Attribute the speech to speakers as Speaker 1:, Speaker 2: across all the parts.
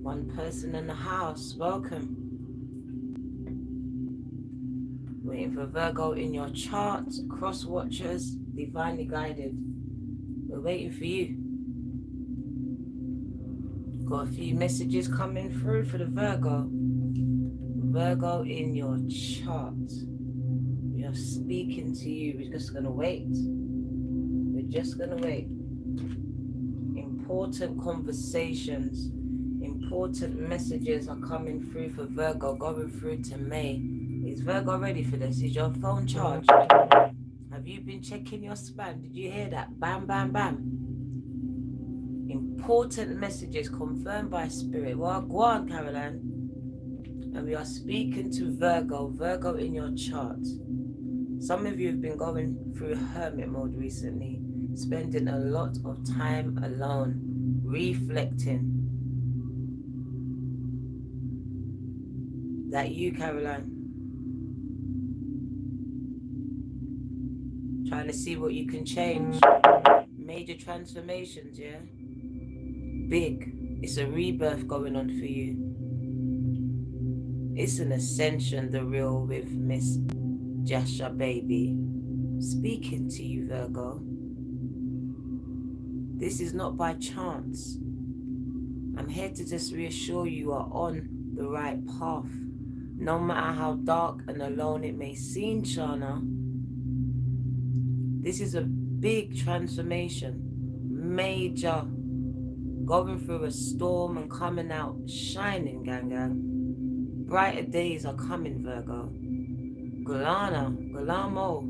Speaker 1: One person in the house, welcome. Waiting for Virgo in your chart, cross watchers, divinely guided. We're waiting for you. Got a few messages coming through for the Virgo. Virgo in your chart. We are speaking to you. We're just going to wait. We're just going to wait. Important conversations, important messages are coming through for Virgo, going through to May. Is Virgo ready for this? Is your phone charged? Have you been checking your spam? Did you hear that? Bam, bam, bam. Important messages confirmed by Spirit. Well, go on, Caroline. And we are speaking to Virgo. Virgo in your chart. Some of you have been going through hermit mode recently, spending a lot of time alone, reflecting. That you, Caroline? Trying to see what you can change. Major transformations, yeah? Big. It's a rebirth going on for you. It's an ascension, the real, with Miss Jasha baby. Speaking to you, Virgo. This is not by chance. I'm here to just reassure you are on the right path. No matter how dark and alone it may seem, Shana, this is a big transformation. Major. Going through a storm and coming out shining, gang. Brighter days are coming, Virgo. Gulamo.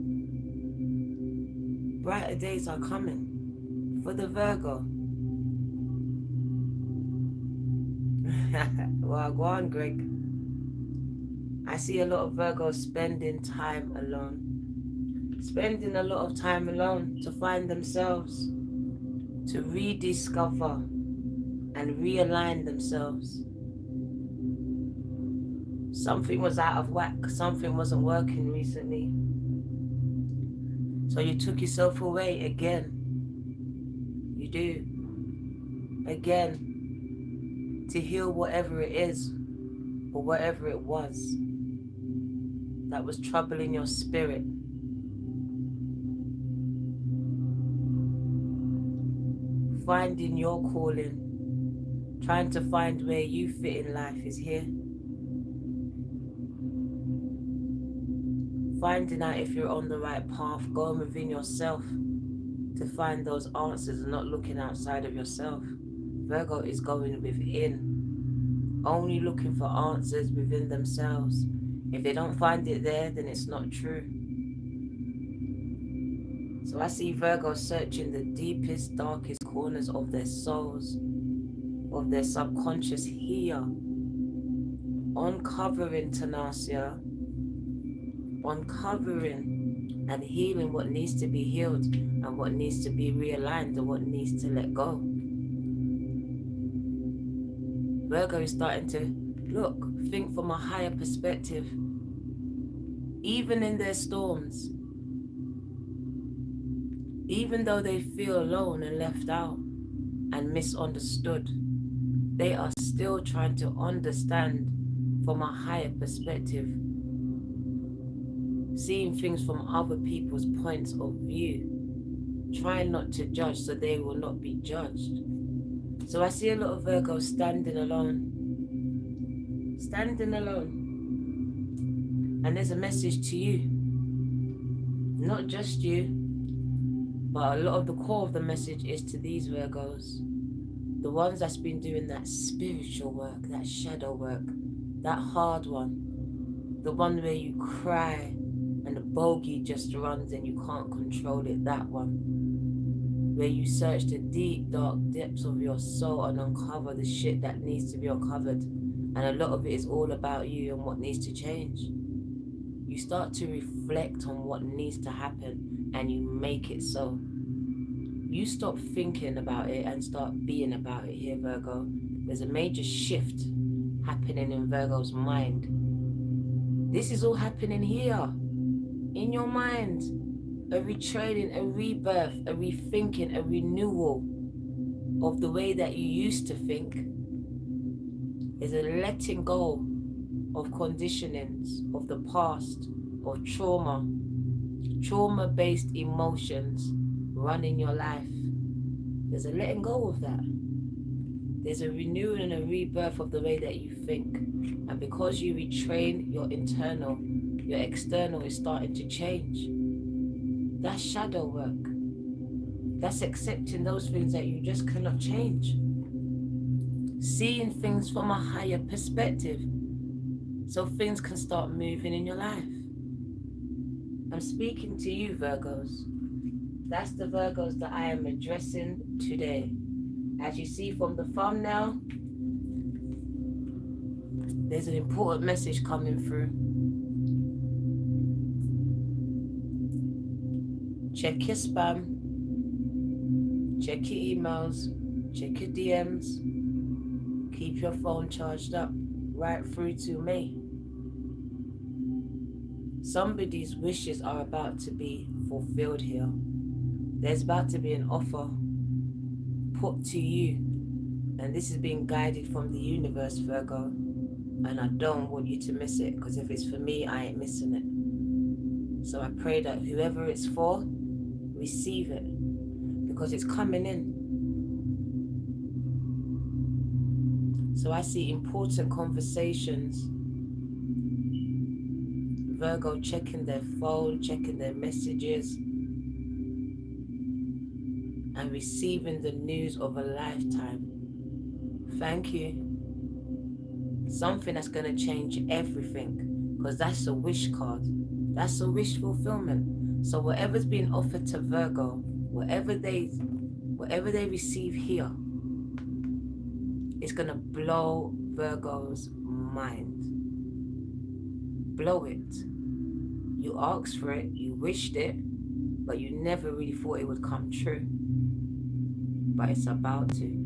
Speaker 1: Brighter days are coming for the Virgo. Well, go on, Greg. I see a lot of Virgos spending time alone. Spending a lot of time alone to find themselves, to rediscover and realign themselves. Something was out of whack, something wasn't working recently. So you took yourself away again. You do. Again. To heal whatever it is, or whatever it was that was troubling your spirit. Finding your calling. Trying to find where you fit in life is here. Finding out if you're on the right path, going within yourself to find those answers and not looking outside of yourself. Virgo is going within, only looking for answers within themselves. If they don't find it there, then it's not true. So I see Virgo searching the deepest, darkest corners of their souls, of their subconscious here, uncovering Tanasia, uncovering and healing what needs to be healed and what needs to be realigned and what needs to let go. Virgo is starting to think from a higher perspective, even in their storms, even though they feel alone and left out and misunderstood, they are still trying to understand from a higher perspective, seeing things from other people's points of view, trying not to judge so they will not be judged. So I see a lot of Virgos standing alone. Standing alone. And there's a message to you. Not just you, but a lot of the core of the message is to these Virgos. The ones that's been doing that spiritual work, that shadow work, that hard one. The one where you cry and the bogey just runs and you can't control it, that one. Where you search the deep, dark depths of your soul and uncover the shit that needs to be uncovered. And a lot of it is all about you and what needs to change. You start to reflect on what needs to happen and you make it so. You stop thinking about it and start being about it here, Virgo. There's a major shift happening in Virgo's mind. This is all happening here, in your mind. A retraining, a rebirth, a rethinking, a renewal of the way that you used to think. There's a letting go of conditionings of the past, of trauma-based emotions running your life. There's a letting go of that. There's a renewal and a rebirth of the way that you think. And because you retrain your internal, your external is starting to change. That's shadow work. That's accepting those things that you just cannot change. Seeing things from a higher perspective so things can start moving in your life. I'm speaking to you, Virgos. That's the Virgos that I am addressing today. As you see from the thumbnail, there's an important message coming through. Check your spam, check your emails, check your DMs, keep your phone charged up right through to me. Somebody's wishes are about to be fulfilled here. There's about to be an offer put to you, and this is being guided from the universe, Virgo, and I don't want you to miss it, because if it's for me, I ain't missing it. So I pray that whoever it's for, receive it, because it's coming in. So I see important conversations, Virgo checking their phone, checking their messages, and receiving the news of a lifetime. Thank you. Something that's going to change everything, because that's a wish card. That's a wish fulfillment. So whatever's being offered to Virgo, whatever they receive here, it's going to blow Virgo's mind. Blow it. You asked for it, you wished it, but you never really thought it would come true. But it's about to.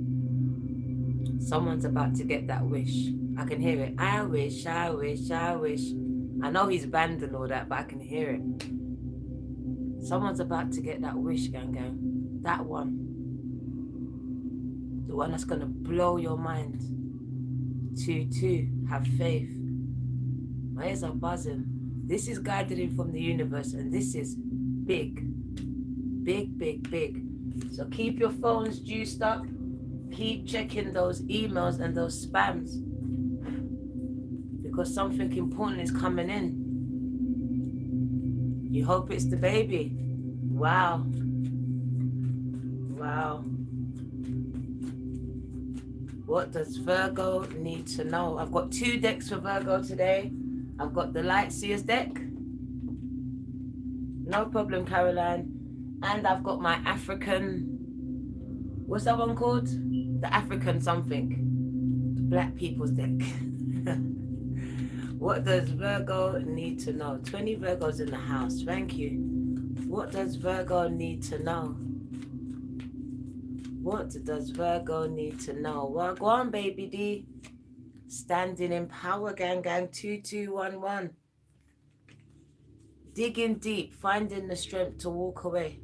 Speaker 1: Someone's about to get that wish. I can hear it. I wish, I wish, I wish. I know he's banned and all that, but I can hear it. Someone's about to get that wish, gang. That one. The one that's going to blow your mind. 2-2. Have faith. My ears are buzzing. This is guided in from the universe, and this is big. Big, big, big. So keep your phones juiced up. Keep checking those emails and those spams, because something important is coming in. You hope it's the baby. Wow. Wow. What does Virgo need to know? I've got 2 decks for Virgo today. I've got the Light Seers deck. No problem, Caroline. And I've got my African, what's that one called? The African something. The Black People's deck. What does Virgo need to know? 20 Virgos in the house. Thank you. What does Virgo need to know? What does Virgo need to know? Well, go on, baby D. Standing in power, gang. 2211. Digging deep, finding the strength to walk away.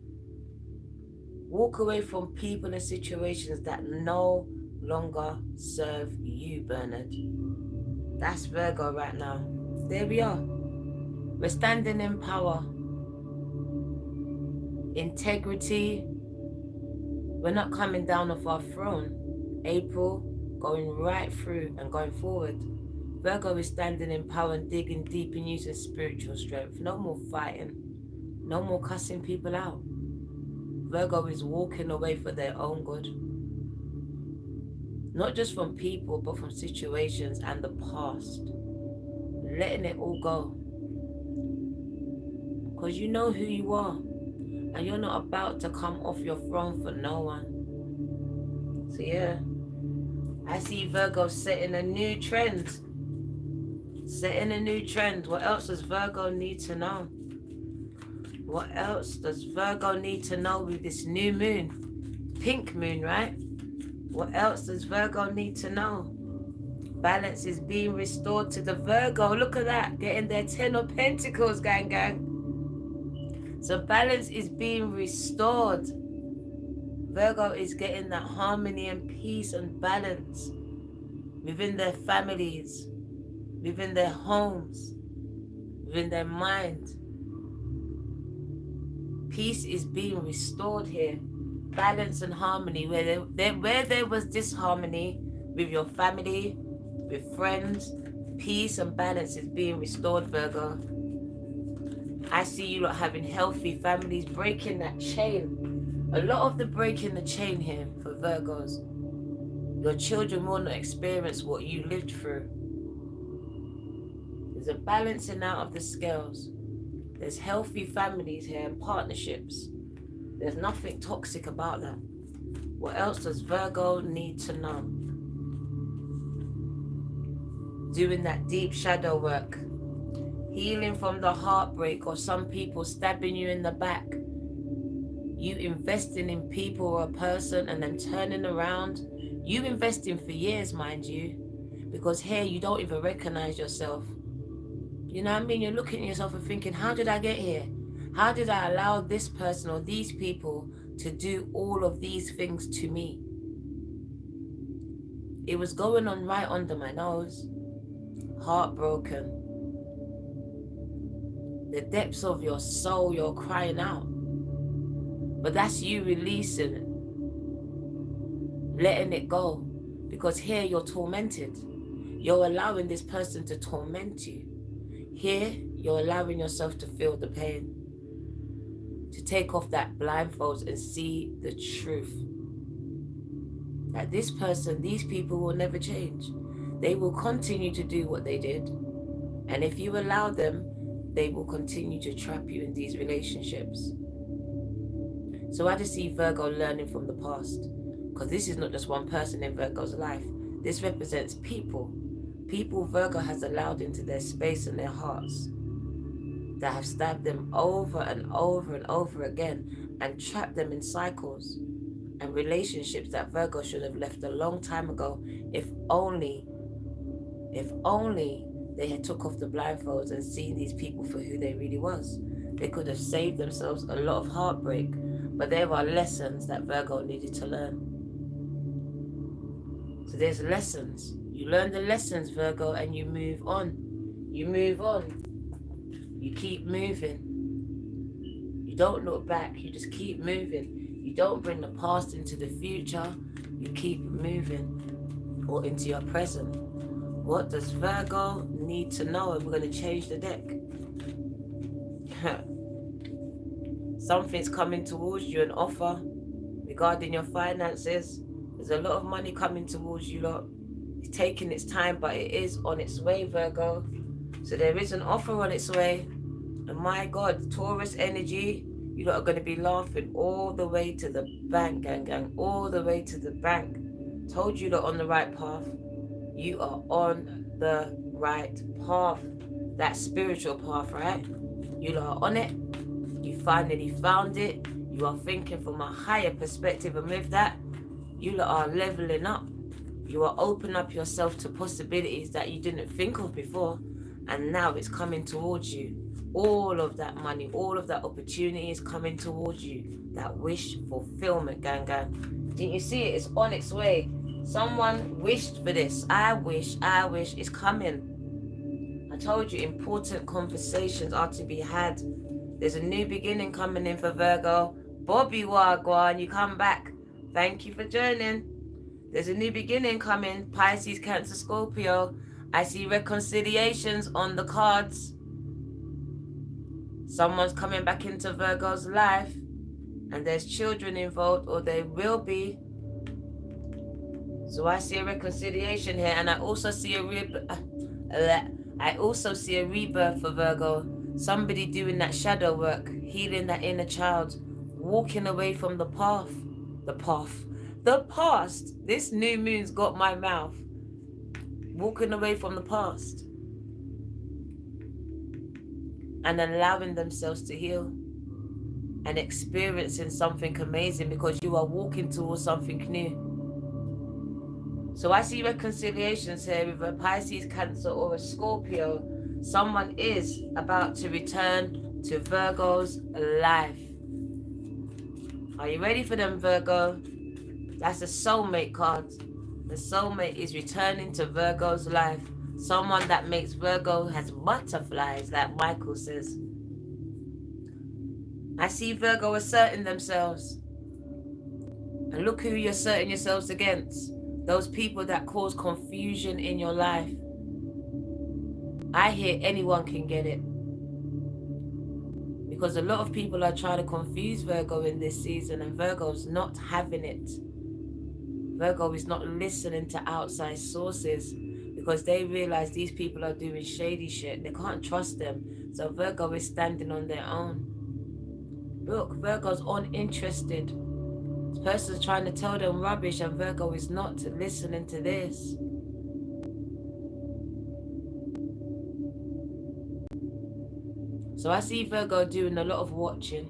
Speaker 1: Walk away from people and situations that no longer serve you, Bernard. That's Virgo right now. There we are. We're standing in power. Integrity. We're not coming down off our throne. April, going right through and going forward. Virgo is standing in power and digging deep and using spiritual strength. No more fighting. No more cussing people out. Virgo is walking away for their own good. Not just from people, but from situations and the past. Letting it all go. Because you know who you are. And you're not about to come off your throne for no one. So yeah, I see Virgo setting a new trend. Setting a new trend. What else does Virgo need to know? What else does Virgo need to know with this new moon? Pink moon, right? What else does Virgo need to know? Balance is being restored to the Virgo. Look at that. Getting their 10 of Pentacles, gang. So balance is being restored. Virgo is getting that harmony and peace and balance. within their families, within their homes, within their mind. Peace is being restored here. Balance and harmony. Where there was disharmony with your family, with friends, peace and balance is being restored, Virgo. I see you lot having healthy families, breaking that chain. A lot of the breaking the chain here for Virgos. Your children will not experience what you lived through. There's a balancing out of the scales. There's healthy families here and partnerships. There's nothing toxic about that. What else does Virgo need to know? Doing that deep shadow work. Healing from the heartbreak or some people stabbing you in the back. You investing in people or a person and then turning around. You investing for years, mind you. Because here you don't even recognize yourself. You know what I mean? You're looking at yourself and thinking, how did I get here? How did I allow this person or these people to do all of these things to me? It was going on right under my nose. Heartbroken. The depths of your soul, you're crying out. But that's you releasing it. Letting it go. Because here you're tormented. You're allowing this person to torment you. Here, you're allowing yourself to feel the pain. To take off that blindfolds and see the truth. That this person, these people will never change. They will continue to do what they did. And if you allow them, they will continue to trap you in these relationships. So I just see Virgo learning from the past. Because this is not just one person in Virgo's life. This represents people. People Virgo has allowed into their space and their hearts. That have stabbed them over and over and over again. And trapped them in cycles. And relationships that Virgo should have left a long time ago. If only they had took off the blindfolds and seen these people for who they really was. They could have saved themselves a lot of heartbreak. But there are lessons that Virgo needed to learn. So there's lessons. You learn the lessons, Virgo, and you move on. You move on. You keep moving. You don't look back. You just keep moving. You don't bring the past into the future. You keep moving. Or into your present. What does Virgo need to know? And we're going to change the deck. Something's coming towards you, an offer regarding your finances. There's a lot of money coming towards you lot. It's taking its time, but it is on its way, Virgo. So there is an offer on its way. And my God, Taurus energy, you lot are going to be laughing all the way to the bank, gang. All the way to the bank. Told you lot on the right path. You are on the right path. That spiritual path, right? You lot are on it. You finally found it. You are thinking from a higher perspective. And with that, you lot are leveling up. You are opening up yourself to possibilities that you didn't think of before. And now it's coming towards you. All of that money, all of that opportunity is coming towards you. That wish fulfillment, gang. Didn't you see it? It's on its way. Someone wished for this. I wish. It's coming. I told you, important conversations are to be had. There's a new beginning coming in for Virgo. Bobby Wagwan, you come back. Thank you for joining. There's a new beginning coming. Pisces, Cancer, Scorpio. I see reconciliations on the cards. Someone's coming back into Virgo's life. And there's children involved, or there will be. So I see a reconciliation here. And I also see a rebirth for Virgo. Somebody doing that shadow work, healing that inner child, walking away from the path. The past. This new moon's got my mouth. Walking away from the past. And allowing themselves to heal. And experiencing something amazing because you are walking towards something new. So I see reconciliations here with a Pisces, Cancer, or a Scorpio. Someone is about to return to Virgo's life. Are you ready for them, Virgo? That's a soulmate card. The soulmate is returning to Virgo's life. Someone that makes Virgo has butterflies, like Michael says. I see Virgo asserting themselves. And look who you're asserting yourselves against. Those people that cause confusion in your life. I hear anyone can get it. Because a lot of people are trying to confuse Virgo in this season, and Virgo's not having it. Virgo is not listening to outside sources because they realize these people are doing shady shit. They can't trust them. So Virgo is standing on their own. Look, Virgo's uninterested. This person's trying to tell them rubbish, and Virgo is not listening to this. So I see Virgo doing a lot of watching.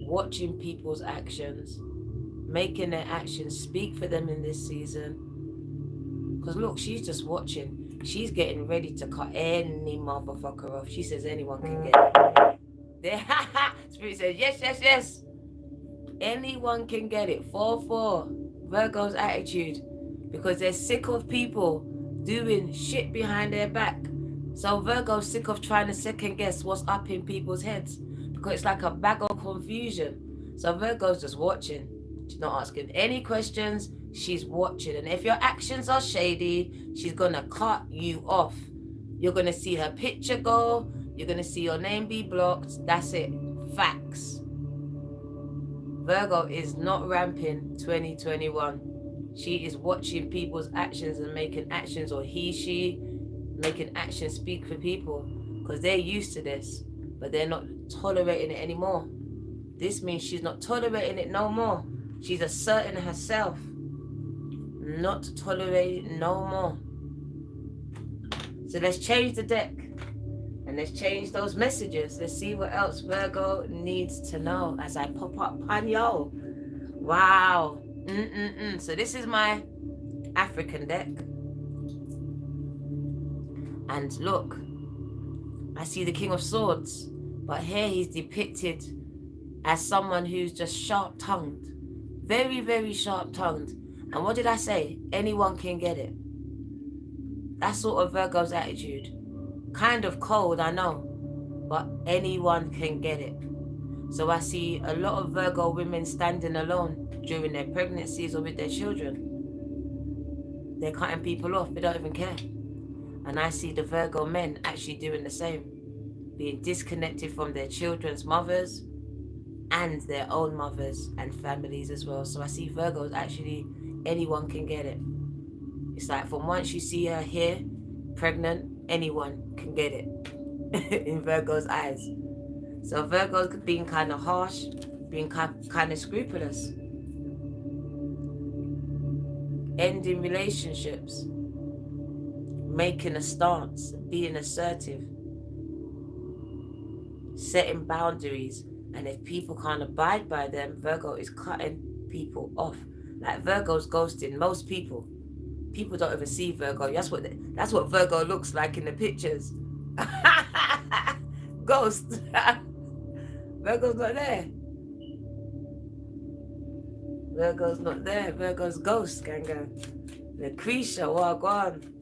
Speaker 1: Watching people's actions, making their actions speak for them in this season. Because look, she's just watching. She's getting ready to cut any motherfucker off. She says anyone can get it. Spirit says yes, yes, yes. Anyone can get it. 4-4. Virgo's attitude. Because they're sick of people doing shit behind their back. So Virgo's sick of trying to second guess what's up in people's heads. Because it's like a bag of confusion. So Virgo's just watching. She's not asking any questions. She's watching. And if your actions are shady, she's going to cut you off. You're going to see her picture go. You're going to see your name be blocked. That's it. Facts. Virgo is not ramping 2021. She is watching people's actions and making actions, or she making actions speak for people, because they're used to this, but they're not tolerating it anymore. This means she's not tolerating it no more. She's asserting herself, not tolerating no more. So let's change the deck and let's change those messages. Let's see what else Virgo needs to know as I pop up on yo. Wow. So this is my African deck. And look, I see the King of Swords, but here he's depicted as someone who's just sharp-tongued. Very, very sharp-tongued. And what did I say? Anyone can get it. That's sort of Virgo's attitude. Kind of cold, I know, but anyone can get it. So I see a lot of Virgo women standing alone during their pregnancies or with their children. They're cutting people off. They don't even care. And I see the Virgo men actually doing the same, being disconnected from their children's mothers and their own mothers and families as well. So I see Virgos actually, anyone can get it. It's like from once you see her here, pregnant, anyone can get it in Virgo's eyes. So Virgo's being kind of harsh, being kind of scrupulous. Ending relationships. Making a stance, being assertive, setting boundaries, and if people can't abide by them, Virgo is cutting people off. Like Virgo's ghosting most people. People don't even see Virgo. That's what Virgo looks like in the pictures. Ghost. Virgo's not there. Virgo's not there. Virgo's ghost, gang. Lucretia, wagwan.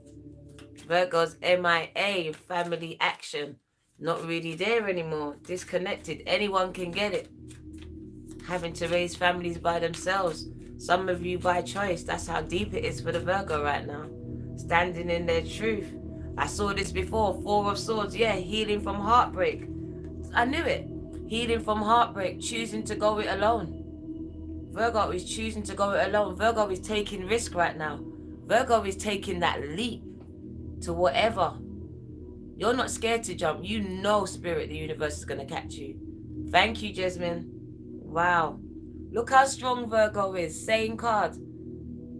Speaker 1: Virgo's MIA, family action. Not really there anymore. Disconnected. Anyone can get it. Having to raise families by themselves. Some of you by choice. That's how deep it is for the Virgo right now. Standing in their truth. I saw this before. 4 of Swords. Yeah, healing from heartbreak. I knew it. Healing from heartbreak. Choosing to go it alone. Virgo is choosing to go it alone. Virgo is taking risk right now. Virgo is taking that leap to whatever. You're not scared to jump. You know, Spirit, the universe is going to catch you. Thank you, Jasmine. Wow. Look how strong Virgo is. Same card.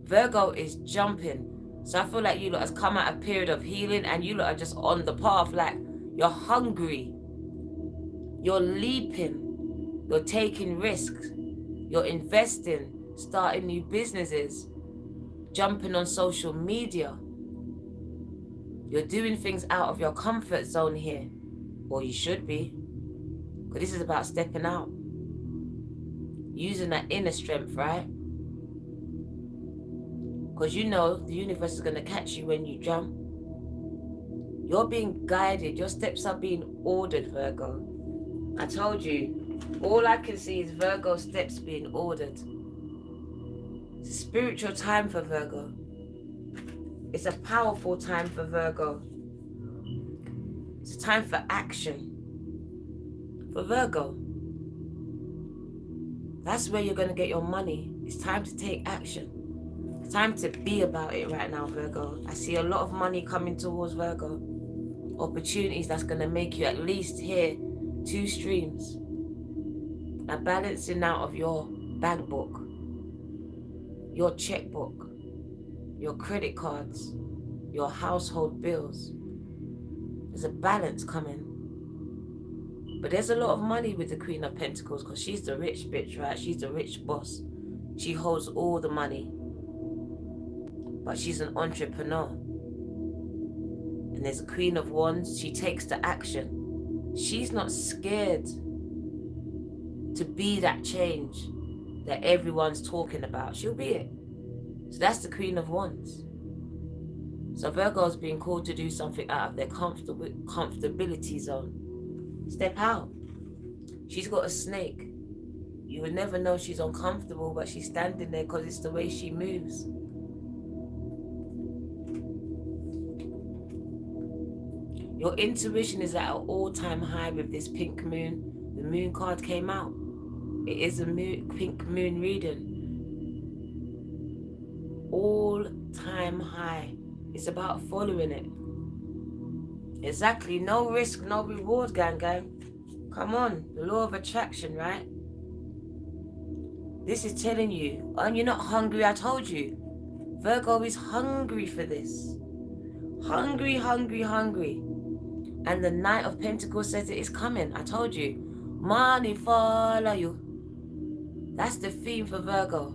Speaker 1: Virgo is jumping. So I feel like you lot has come out a period of healing and you lot are just on the path. Like you're hungry. You're leaping. You're taking risks. You're investing. Starting new businesses. Jumping on social media. You're doing things out of your comfort zone here. Or you should be. Because this is about stepping out. Using that inner strength, right? Because you know the universe is going to catch you when you jump. You're being guided. Your steps are being ordered, Virgo. I told you, all I can see is Virgo steps being ordered. It's a spiritual time for Virgo. It's a powerful time for Virgo. It's a time for action. For Virgo. That's where you're going to get your money. It's time to take action. It's time to be about it right now, Virgo. I see a lot of money coming towards Virgo. Opportunities that's going to make you at least hear 2 streams. A balancing out of your bank book, your checkbook, your credit cards, your household bills. There's a balance coming. But there's a lot of money with the Queen of Pentacles because she's the rich bitch, right? She's the rich boss. She holds all the money. But she's an entrepreneur. And there's a Queen of Wands. She takes the action. She's not scared to be that change that everyone's talking about. She'll be it. So that's the Queen of Wands. So Virgo's being called to do something out of their comfortability zone. Step out. She's got a snake. You would never know she's uncomfortable, but she's standing there because it's the way she moves. Your intuition is at an all-time high with this pink moon. The moon card came out. It is a pink moon reading. All-time high. It's about following it. Exactly. No risk, no reward, gang. Come on. The law of attraction, right? This is telling you, and you're not hungry, I told you. Virgo is hungry for this. Hungry. And the Knight of Pentacles says it is coming. I told you. Money follow you. That's the theme for Virgo.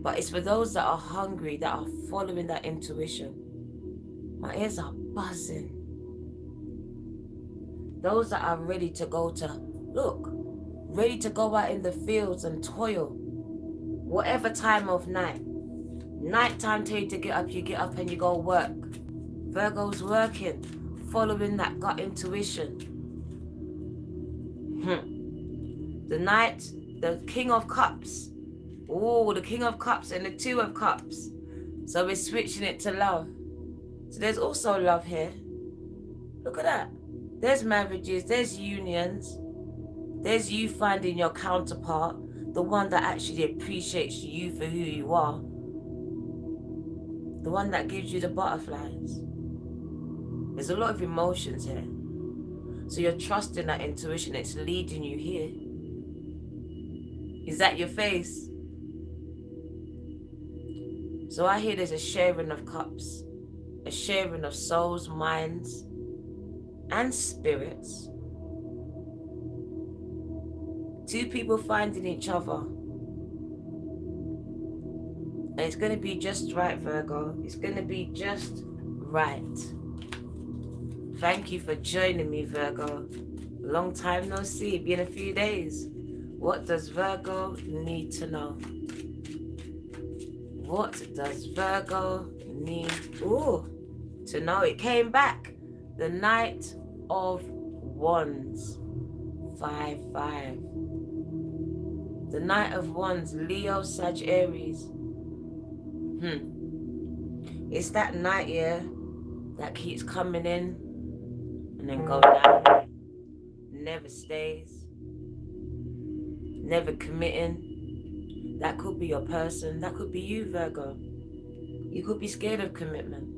Speaker 1: But it's for those that are hungry, that are following that intuition. My ears are buzzing. Those that are ready to go ready to go out in the fields and toil. Whatever time of night. Nighttime tell you to get up, you get up and you go work. Virgo's working, following that gut intuition. The Knight, the King of Cups. Oh, the King of Cups and the Two of Cups. So we're switching it to love. So there's also love here. Look at that. There's marriages, there's unions. There's you finding your counterpart, the one that actually appreciates you for who you are. The one that gives you the butterflies. There's a lot of emotions here. So you're trusting that intuition, it's leading you here. Is that your face? So I hear there's a sharing of cups, a sharing of souls, minds, and spirits. 2 people finding each other. And it's going to be just right, Virgo. It's going to be just right. Thank you for joining me, Virgo. Long time no see. Been a few days. What does Virgo need to know? What does Virgo need to know? It came back. The Knight of Wands. 5-5. The Knight of Wands. Leo, Sag, Aries. It's that night, yeah, that keeps coming in and then going out. Never stays. Never committing. That could be your person. That could be you, Virgo. You could be scared of commitment.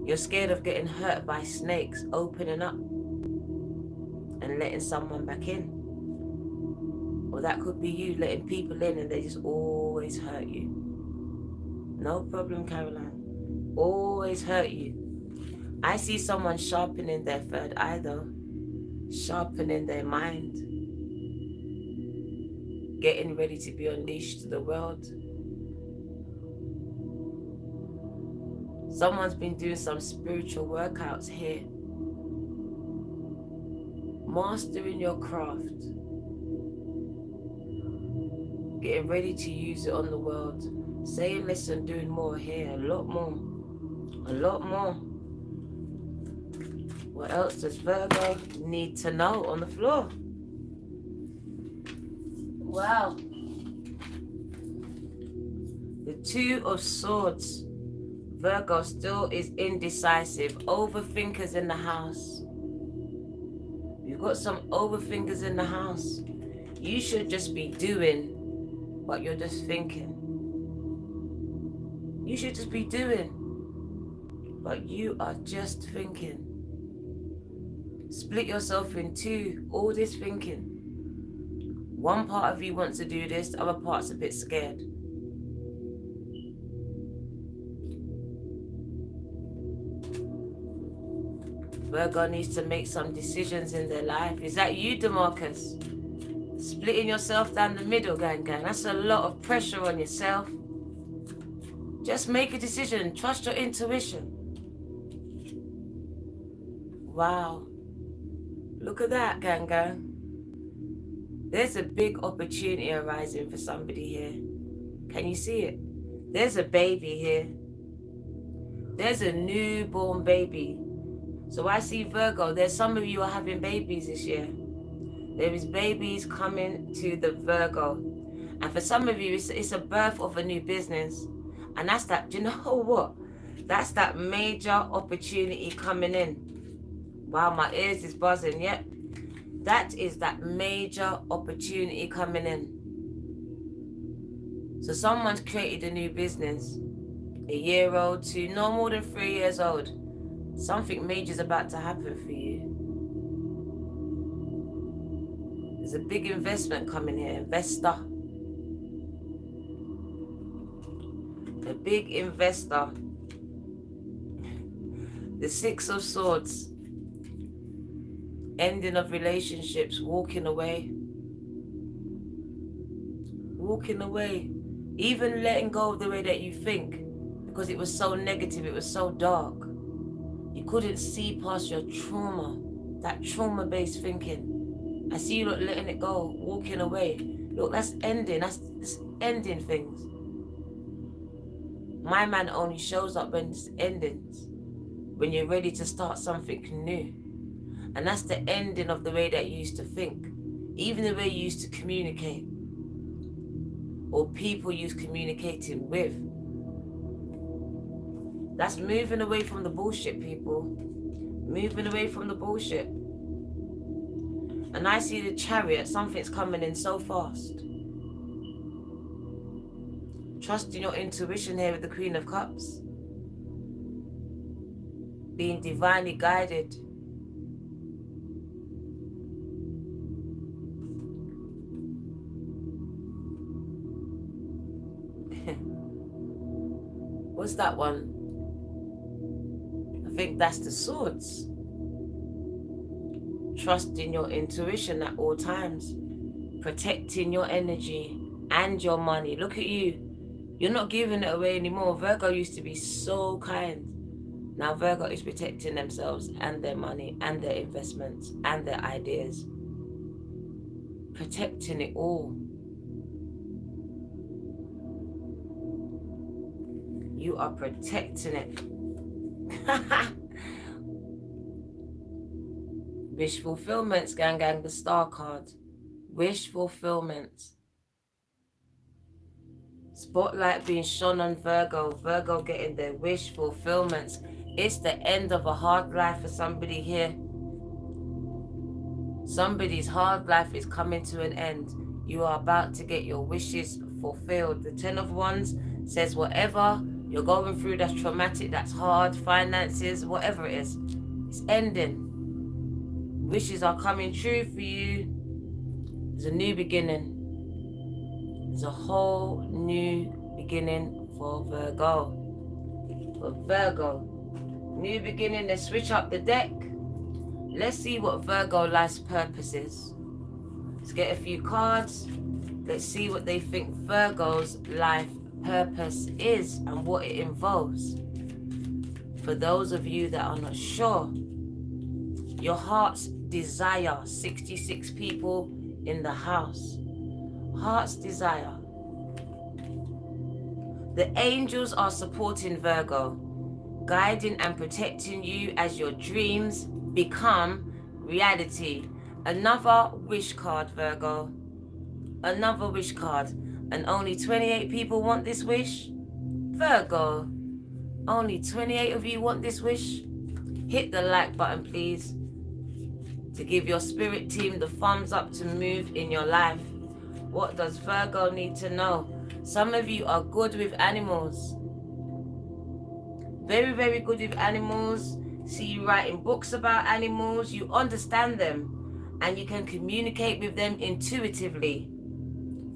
Speaker 1: You're scared of getting hurt by snakes opening up and letting someone back in. Or that could be you letting people in and they just always hurt you. No problem, Caroline. Always hurt you. I see someone sharpening their third eye though. Sharpening their mind. Getting ready to be unleashed to the world. Someone's been doing some spiritual workouts here. Mastering your craft. getting ready to use it on the world. Saying less and doing more here. A lot more. A lot more. What else does Virgo need to know on the floor? Wow. The Two of Swords. Virgo still is indecisive. Overthinkers in the house. You've got some overthinkers in the house. You should just be doing, but you're just thinking. You should just be doing, but you are just thinking. Split yourself in two, all this thinking. One part of you wants to do this, the other part's a bit scared. Virgo needs to make some decisions in their life. Is that you, DeMarcus? Splitting yourself down the middle, gang. That's a lot of pressure on yourself. Just make a decision. Trust your intuition. Wow. Look at that, gang. There's a big opportunity arising for somebody here. Can you see it? There's a baby here. There's a newborn baby. So I see Virgo. There's some of you are having babies this year. There is babies coming to the Virgo. And for some of you, it's a birth of a new business. And that's that, do you know what? That's that major opportunity coming in. Wow, my ears is buzzing, yep. That is that major opportunity coming in. So someone's created a new business. A year old to no more than 3 years old. Something major is about to happen for you. There's a big investment coming here. Investor. A big investor. The Six of Swords. Ending of relationships. Walking away. Walking away. Even letting go of the way that you think. Because it was so negative. It was so dark. You couldn't see past your trauma. That trauma-based thinking. I see you letting it go. Walking away. Look, that's ending. That's ending things. My man only shows up when it's endings. When you're ready to start something new. And that's the ending of the way that you used to think. Even the way you used to communicate. Or people you used communicating with. That's moving away from the bullshit, people. Moving away from the bullshit. And I see the Chariot. Something's coming in so fast. Trusting your intuition here with the Queen of Cups. Being divinely guided. What's that one? I think that's the Swords. Trusting your intuition at all times. Protecting your energy and your money. Look at you. You're not giving it away anymore. Virgo used to be so kind. Now Virgo is protecting themselves and their money and their investments and their ideas. Protecting it all. You are protecting it. Wish fulfillments, gang, the Star card. Wish fulfillments. Spotlight being shone on Virgo. Virgo getting their wish fulfillments. It's the end of a hard life for somebody here. Somebody's hard life is coming to an end. You are about to get your wishes fulfilled. The Ten of Wands says whatever you're going through that's traumatic, that's hard, finances, whatever it is, it's ending. Wishes are coming true for you. There's a new beginning. There's a whole new beginning for Virgo. For Virgo. New beginning. Let's switch up the deck. Let's see what Virgo life's purpose is. Let's get a few cards. Let's see what they think Virgo's life purpose is and what it involves. For those of you that are not sure, your heart's desire, 66 people in the house. Heart's desire. The angels are supporting Virgo, guiding and protecting you as your dreams become reality. Another wish card, Virgo. Another wish card. And only 28 people want this wish? Virgo, only 28 of you want this wish? Hit the like button, please, to give your spirit team the thumbs up to move in your life. What does Virgo need to know? Some of you are good with animals. Very, very good with animals. See you writing books about animals. You understand them and you can communicate with them intuitively.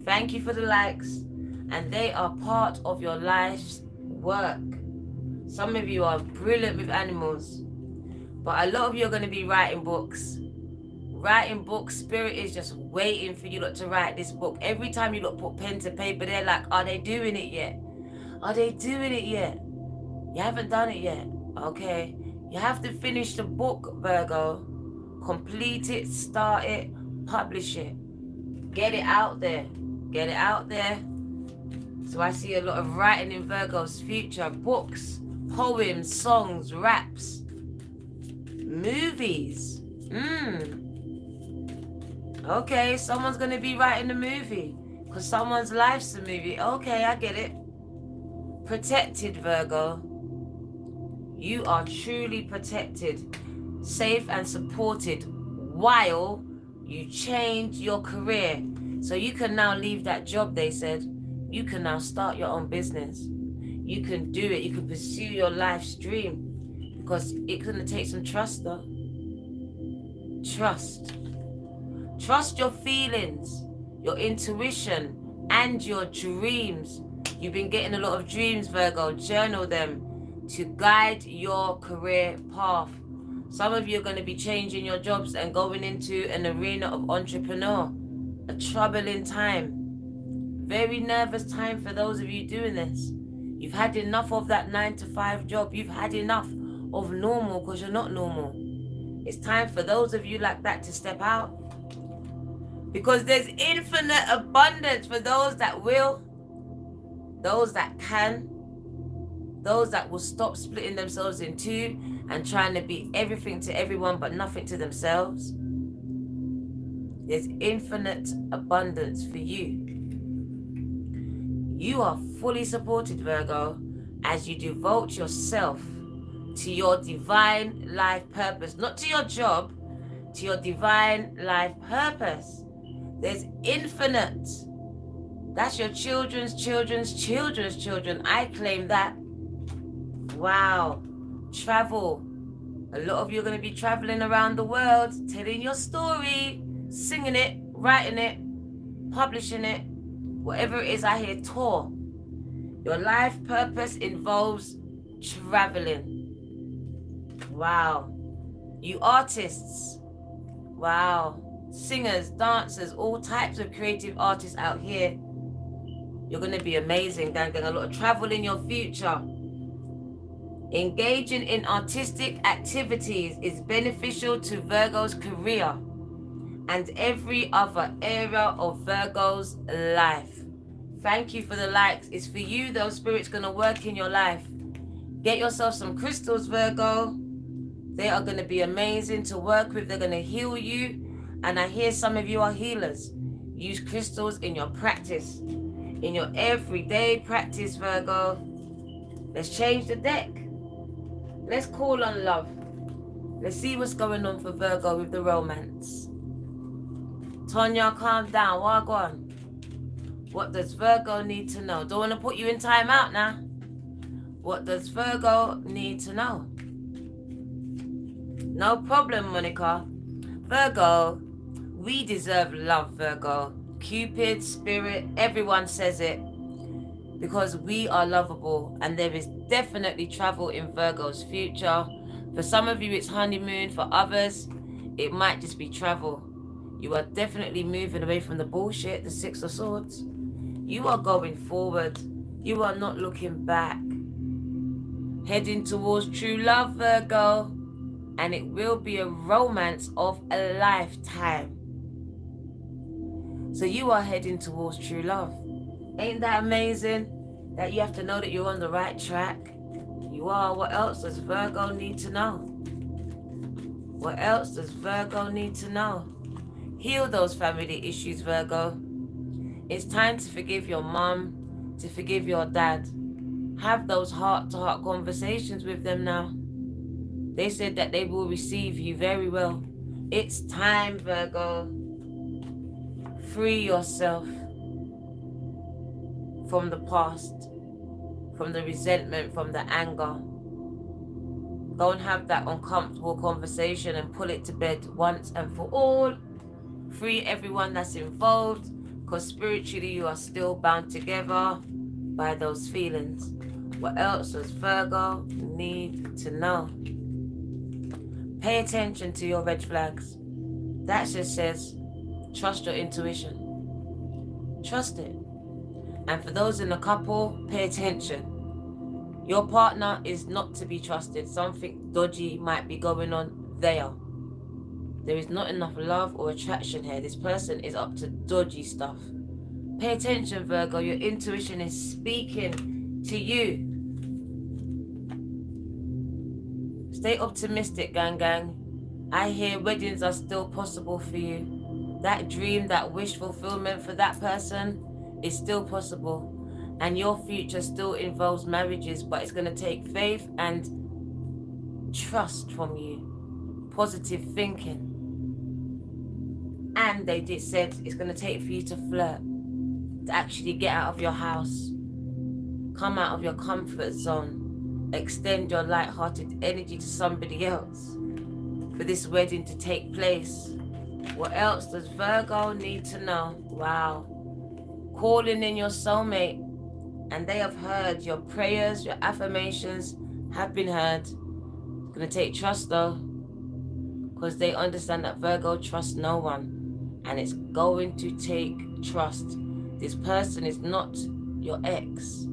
Speaker 1: Thank you for the likes. And they are part of your life's work. Some of you are brilliant with animals. But a lot of you are going to be writing books. Writing books, spirit is just waiting for you lot to write this book. Every time you lot put pen to paper, they're like, are they doing it yet? Are they doing it yet? You haven't done it yet. Okay. You have to finish the book, Virgo. Complete it, start it, publish it. Get it out there. Get it out there. So I see a lot of writing in Virgo's future. Books, poems, songs, raps, movies. Okay, someone's going to be writing a movie because someone's life's a movie. Okay, I get it. Protected, Virgo. You are truly protected, safe and supported while you change your career. So you can now leave that job, they said. You can now start your own business. You can do it. You can pursue your life's dream because it's going to take some trust, though. Trust. Trust your feelings, your intuition, and your dreams. You've been getting a lot of dreams, Virgo. Journal them to guide your career path. Some of you are going to be changing your jobs and going into an arena of entrepreneur. A troubling time. Very nervous time for those of you doing this. You've had enough of that 9-to-5 job. You've had enough of normal because you're not normal. It's time for those of you like that to step out. Because there's infinite abundance for those that will, those that can, those that will stop splitting themselves in two and trying to be everything to everyone but nothing to themselves. There's infinite abundance for you. You are fully supported, Virgo, as you devote yourself to your divine life purpose, not to your job, to your divine life purpose. There's infinite. That's your children's children's children's children. I claim that. Wow. Travel. A lot of you are going to be traveling around the world, telling your story, singing it, writing it, publishing it. Whatever it is, I hear tour. Your life purpose involves traveling. Wow. You artists. Wow. Singers, dancers, all types of creative artists out here. You're going to be amazing, gang. A lot of travel in your future. Engaging in artistic activities is beneficial to Virgo's career and every other area of Virgo's life. Thank you for the likes. It's for you, those spirits going to work in your life. Get yourself some crystals, Virgo. They are going to be amazing to work with. They're going to heal you. And I hear some of you are healers. Use crystals in your practice. In your everyday practice, Virgo. Let's change the deck. Let's call on love. Let's see what's going on for Virgo with the romance. Tonya, calm down. Wagwan. What does Virgo need to know? Don't want to put you in time out now. What does Virgo need to know? No problem, Monica. Virgo, we deserve love, Virgo. Cupid, spirit, everyone says it. Because we are lovable. And there is definitely travel in Virgo's future. For some of you, it's honeymoon. For others, it might just be travel. You are definitely moving away from the bullshit, the Six of Swords. You are going forward. You are not looking back. Heading towards true love, Virgo. And it will be a romance of a lifetime. So you are heading towards true love. Ain't that amazing? that you have to know that you're on the right track. You are. What else does Virgo need to know? What else does Virgo need to know? Heal those family issues, Virgo. It's time to forgive your mom, to forgive your dad. Have those heart-to-heart conversations with them now. They said that they will receive you very well. It's time, Virgo. Free yourself from the past, from the resentment, from the anger. Go and have that uncomfortable conversation and pull it to bed once and for all. Free everyone that's involved, because spiritually you are still bound together by those feelings. What else does Virgo need to know? Pay attention to your red flags. That just says, trust your intuition. Trust it. And for those in a couple, pay attention. Your partner is not to be trusted. Something dodgy might be going on there. There is not enough love or attraction here. This person is up to dodgy stuff. Pay attention, Virgo. Your intuition is speaking to you. Stay optimistic, gang. I hear weddings are still possible for you. That dream, that wish fulfillment for that person is still possible. And your future still involves marriages, but it's going to take faith and trust from you. Positive thinking. And they said it's going to take for you to flirt, to actually get out of your house, come out of your comfort zone, extend your light-hearted energy to somebody else for this wedding to take place. What else does Virgo need to know? Wow. Calling in your soulmate, and they have heard your prayers, your affirmations have been heard. It's going to take trust though, because they understand that Virgo trusts no one. And it's going to take trust. This person is not your ex.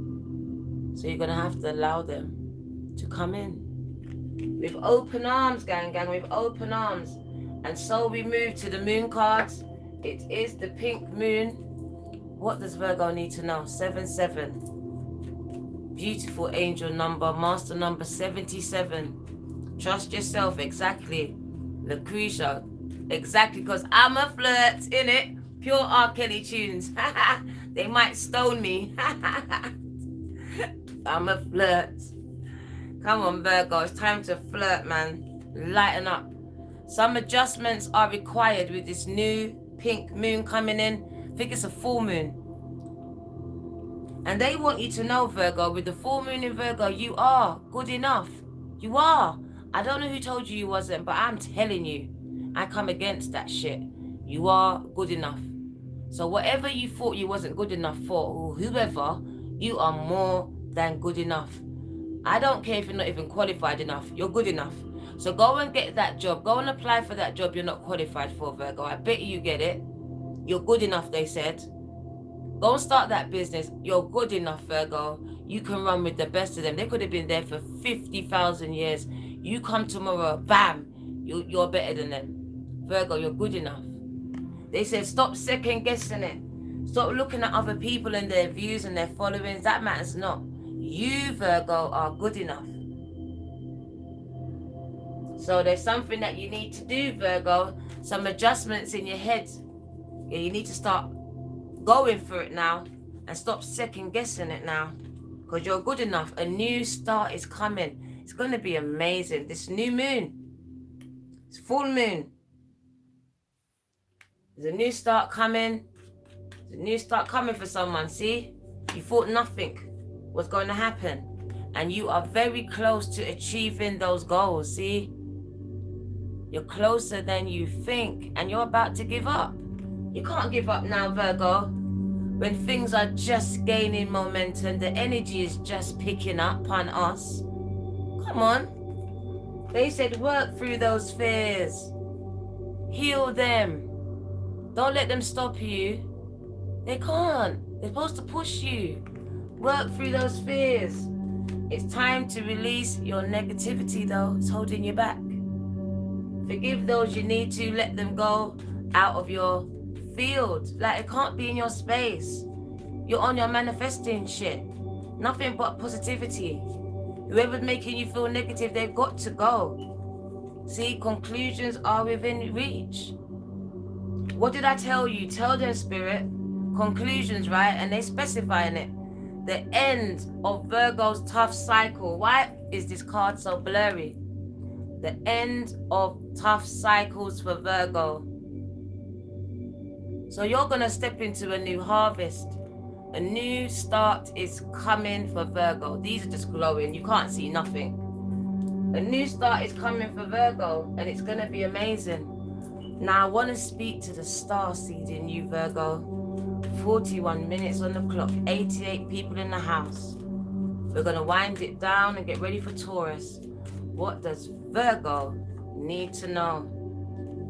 Speaker 1: So you're going to have to allow them to come in. With open arms, gang, with open arms. And so we move to the moon cards. It is the pink moon. What does Virgo need to know? 77. Beautiful angel number, master number 77. Trust yourself, exactly. Lucretia. Exactly, because I'm a flirt, innit? Pure R. Kelly tunes. They might stone me. I'm a flirt. Come on, Virgo. It's time to flirt, man. Lighten up. Some adjustments are required with this new pink moon coming in. I think it's a full moon. And they want you to know, Virgo, with the full moon in Virgo, you are good enough. You are. I don't know who told you wasn't, but I'm telling you. I come against that shit. You are good enough. So whatever you thought you wasn't good enough for, or whoever, you are more than good enough. I don't care if you're not even qualified enough. You're good enough. So go and get that job. Go and apply for that job you're not qualified for, Virgo. I bet you get it. You're good enough, they said. Go and start that business. You're good enough, Virgo. You can run with the best of them. They could have been there for 50,000 years. You come tomorrow, bam, you're better than them. Virgo, you're good enough. They said stop second guessing it. Stop looking at other people and their views and their followings. That matters not. You, Virgo, are good enough. So there's something that you need to do, Virgo. Some adjustments in your head. Yeah, you need to start going for it now and stop second guessing it now, because you're good enough. A new start is coming. It's going to be amazing. This new moon. It's full moon. There's a new start coming. There's a new start coming for someone. See? You thought nothing was going to happen. And you are very close to achieving those goals. See? You're closer than you think. And you're about to give up. You can't give up now, Virgo. When things are just gaining momentum. The energy is just picking up on us. Come on. They said work through those fears. Heal them. Don't let them stop you. They can't. They're supposed to push you. Work through those fears. It's time to release your negativity, though. It's holding you back. Forgive those you need to. Let them go out of your field. Like, it can't be in your space. You're on your manifesting shit. Nothing but positivity. Whoever's making you feel negative, they've got to go. See, conclusions are within reach. What did I tell you? Tell them, Spirit. Conclusions, right? And they specify in it. The end of Virgo's tough cycle. Why is this card so blurry? The end of tough cycles for Virgo. So you're going to step into a new harvest. A new start is coming for Virgo. These are just glowing. You can't see nothing. A new start is coming for Virgo, and it's going to be amazing. Now, I want to speak to the star seed in you, Virgo. 41 minutes on the clock, 88 people in the house. We're going to wind it down and get ready for Taurus. What does Virgo need to know?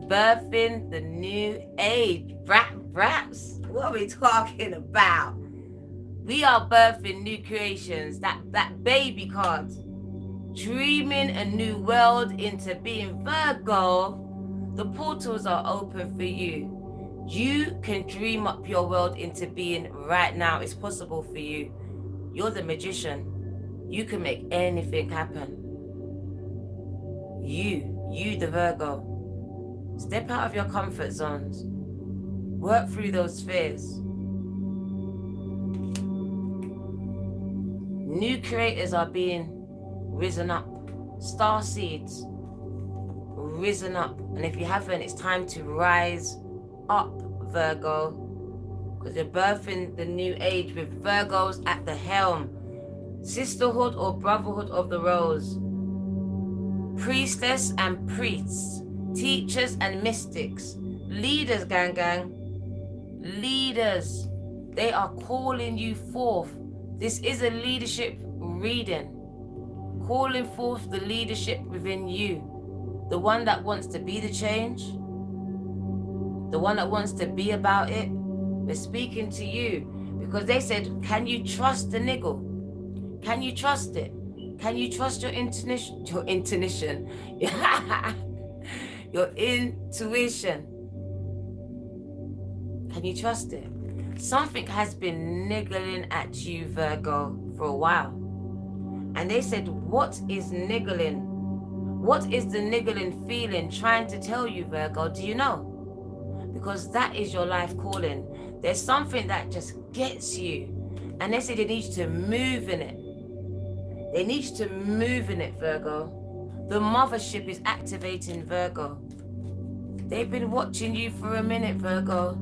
Speaker 1: Birthing the new age. Raps. What are we talking about? We are birthing new creations. That baby card. Dreaming a new world into being. Virgo, the portals are open for you. You can dream up your world into being right now. It's possible for you. You're the magician. You can make anything happen. You the Virgo. Step out of your comfort zones. Work through those fears. New creators are being risen up. Star seeds risen up. And if you haven't, it's time to rise up, Virgo, because you're birthing the new age with Virgos at the helm. Sisterhood or brotherhood of the rose. Priestess and priests. Teachers and mystics. Leaders, gang. Leaders. They are calling you forth. This is a leadership reading. Calling forth the leadership within you. The one that wants to be the change. The one that wants to be about it. We're speaking to you because they said, can you trust the niggle? Can you trust it? Can you trust your intuition? Your intuition. Your intuition. Can you trust it? Something has been niggling at you, Virgo, for a while. And they said, what is niggling? What is the niggling feeling trying to tell you, Virgo? Do you know? Because that is your life calling. There's something that just gets you. And they say they need you to move in it. They need you to move in it, Virgo. The mothership is activating, Virgo. They've been watching you for a minute, Virgo.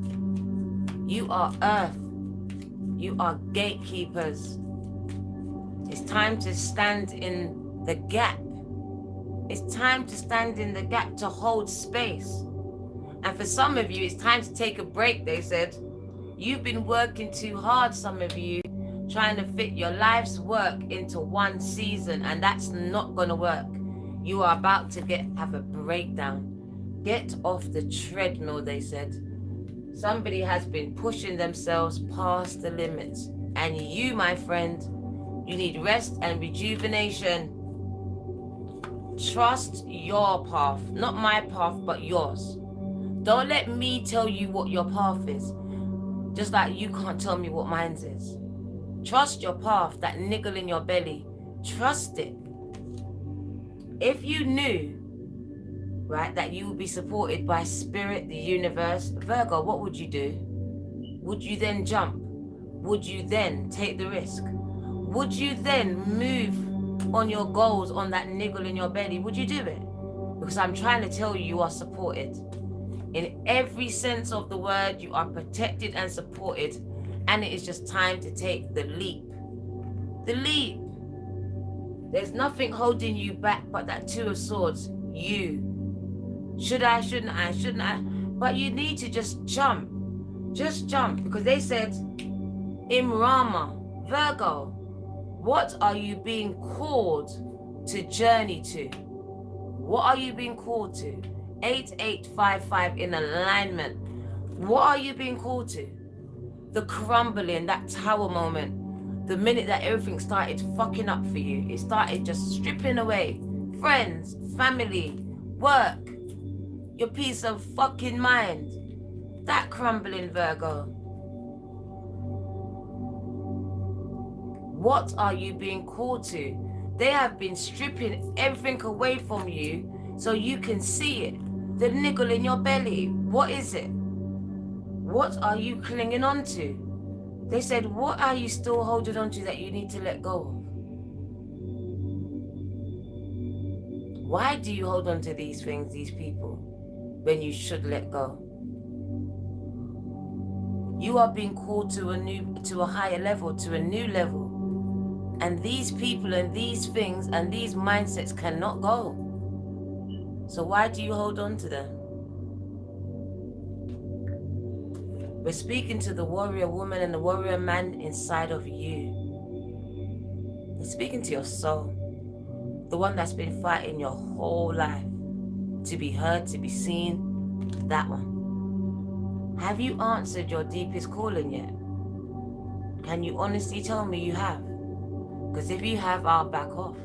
Speaker 1: You are earth. You are gatekeepers. It's time to stand in the gap. It's time to stand in the gap to hold space. And for some of you, it's time to take a break, they said. You've been working too hard, some of you, trying to fit your life's work into one season, and that's not going to work. You are about to have a breakdown. Get off the treadmill, they said. Somebody has been pushing themselves past the limits. And you, my friend, you need rest and rejuvenation. Trust your path, not my path, but yours. Don't let me tell you what your path is, just like you can't tell me what mine is. Trust your path, that niggle in your belly. Trust it. If you knew, right, that you would be supported by spirit, the universe, Virgo, what would you do? Would you then jump? Would you then take the risk? Would you then move on your goals, on that niggle in your belly? Would you do it? Because I'm trying to tell you, you are supported. In every sense of the word, you are protected and supported. And it is just time to take the leap. The leap. There's nothing holding you back but that Two of Swords. You. Should I, shouldn't I, shouldn't I? But you need to just jump. Just jump. Because they said, Imrama, Virgo, what are you being called to journey to? What are you being called to? 8855 in alignment. What are you being called to? The crumbling, that tower moment. The minute that everything started fucking up for you. It started just stripping away. Friends, family, work, your peace of fucking mind. That crumbling, Virgo. What are you being called to? They have been stripping everything away from you so you can see it. The niggle in your belly, what is it? What are you clinging on to? They said, what are you still holding on to that you need to let go of? Why do you hold on to these things, these people, when you should let go? You are being called to a higher level, to a new level. And these people and these things and these mindsets cannot go. So why do you hold on to them? We're speaking to the warrior woman and the warrior man inside of you. We're speaking to your soul. The one that's been fighting your whole life to be heard, to be seen, that one. Have you answered your deepest calling yet? Can you honestly tell me you have? Because if you have, I'll back off.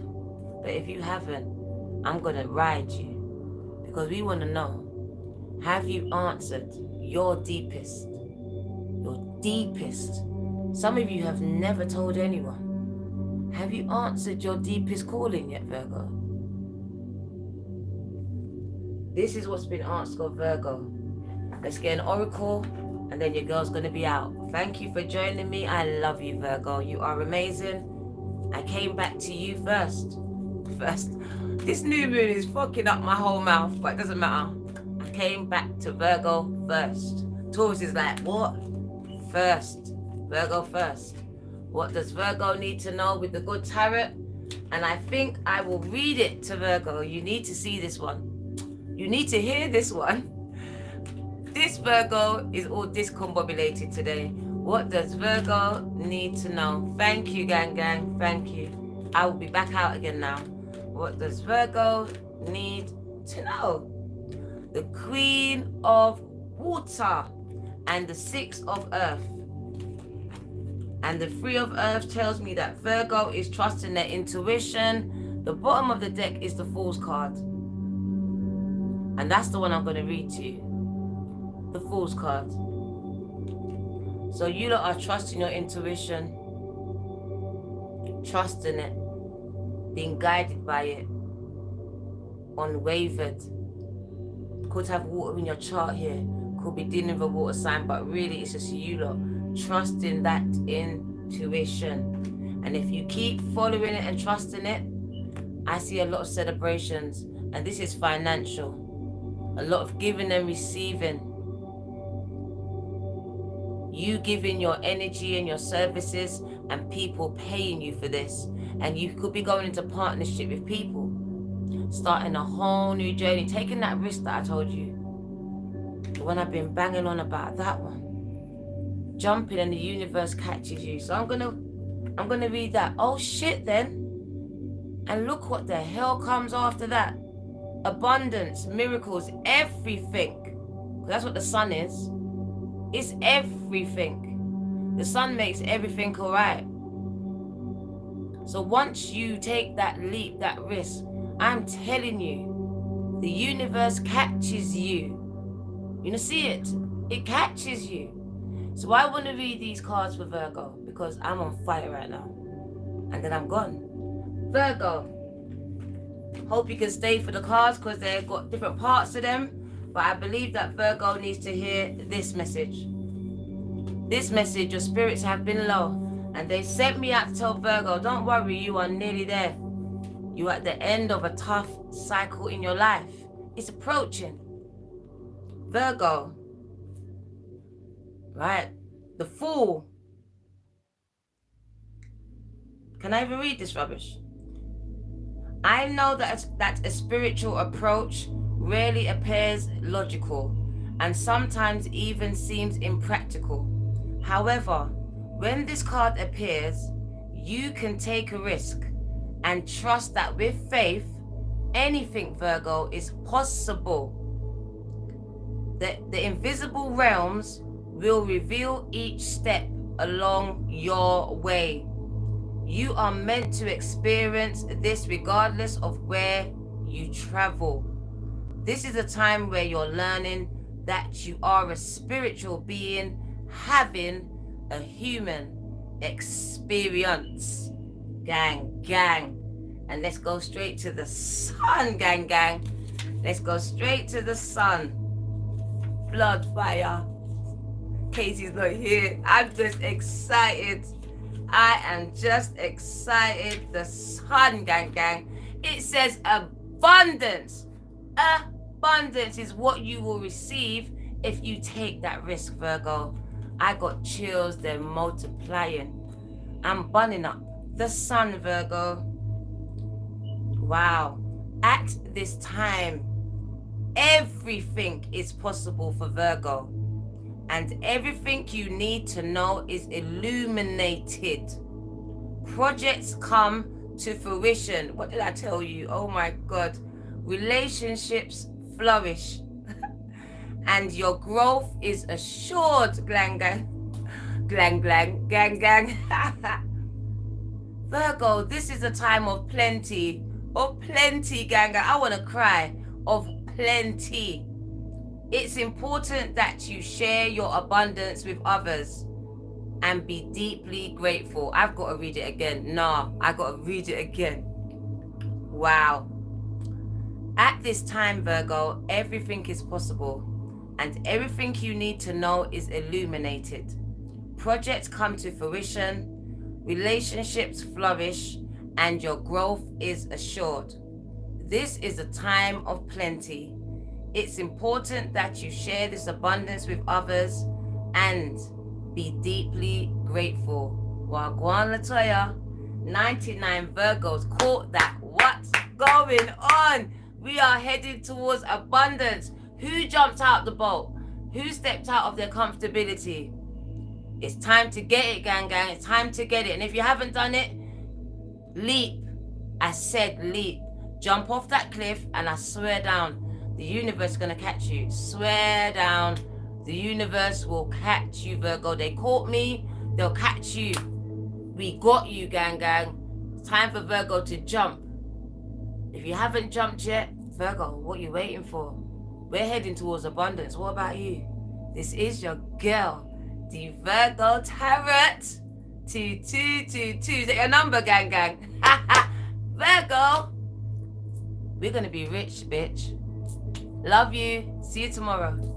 Speaker 1: But if you haven't, I'm going to ride you. Because we want to know, have you answered your deepest? Your deepest. Some of you have never told anyone. Have you answered your deepest calling yet, Virgo? This is what's been asked of Virgo. Let's get an oracle, and then your girl's going to be out. Thank you for joining me. I love you, Virgo. You are amazing. I came back to you first. This new moon is fucking up my whole mouth, but it doesn't matter. I came back to Virgo first. Taurus is like, what? First. Virgo first. What does Virgo need to know with the good tarot? And I think I will read it to Virgo. You need to see this one. You need to hear this one. This Virgo is all discombobulated today. What does Virgo need to know? Thank you, gang. Thank you. I will be back out again now. What does Virgo need to know? The Queen of Water and the Six of Earth. And the Three of Earth tells me that Virgo is trusting their intuition. The bottom of the deck is the Fool's card. And that's the one I'm going to read to you. The Fool's card. So you lot are trusting your intuition, trusting it, being guided by it, unwavered. Could have water in your chart here, could be dealing with a water sign, but really it's just you lot trusting that intuition. And if you keep following it and trusting it, I see a lot of celebrations, and this is financial. A lot of giving and receiving. You giving your energy and your services and people paying you for this. And you could be going into partnership with people. Starting a whole new journey. Taking that risk that I told you. The one I've been banging on about, that one. Jumping and the universe catches you. So I'm gonna read that. Oh shit then. And look what the hell comes after that. Abundance, miracles, everything. That's what the sun is. It's everything. The sun makes everything alright. So once you take that leap, that risk, I'm telling you, the universe catches you. You know, see it? It catches you. So I want to read these cards for Virgo because I'm on fire right now. And then I'm gone. Virgo. Hope you can stay for the cards because they've got different parts to them. But I believe that Virgo needs to hear this message. This message, your spirits have been low. And they sent me out to tell Virgo, don't worry, you are nearly there. You're at the end of a tough cycle in your life. It's approaching. Virgo. Right? The Fool. Can I even read this rubbish? I know that a spiritual approach rarely appears logical and sometimes even seems impractical. However, when this card appears, you can take a risk and trust that with faith, anything, Virgo, is possible. The invisible realms will reveal each step along your way. You are meant to experience this regardless of where you travel. This is a time where you're learning that you are a spiritual being having a human experience. Gang, gang. And let's go straight to the sun, gang, gang. Let's go straight to the sun. Blood, fire. Casey's not here. I'm just excited. I am just excited. The sun, gang, gang. It says abundance. Abundance is what you will receive if you take that risk, Virgo. I got chills. They're multiplying. I'm bunning up. The sun, Virgo. Wow. At this time, everything is possible for Virgo. And everything you need to know is illuminated. Projects come to fruition. What did I tell you? Oh my God. Relationships flourish. And your growth is assured, glang, gang. Glang, glang, gang, gang. Virgo, this is a time of plenty. Of plenty, gang, gang. I want to cry. Of plenty. It's important that you share your abundance with others and be deeply grateful. I've got to read it again. Nah, I got to read it again. Wow. At this time, Virgo, everything is possible and everything you need to know is illuminated. Projects come to fruition, relationships flourish, and your growth is assured. This is a time of plenty. It's important that you share this abundance with others and be deeply grateful. Wagwan Latoya, 99 Virgos caught that. What's going on? We are headed towards abundance. Who jumped out the boat? Who stepped out of their comfortability? It's time to get it, gang, gang. It's time to get it. And if you haven't done it, leap. I said leap. Jump off that cliff and I swear down, the universe is going to catch you. Swear down, the universe will catch you, Virgo. They caught me, they'll catch you. We got you, gang, gang. It's time for Virgo to jump. If you haven't jumped yet, Virgo, what are you waiting for? We're heading towards abundance. What about you? This is your girl, the Virgo Tarot. 2222. Is that your number, gang, gang? Virgo, we're going to be rich, bitch. Love you. See you tomorrow.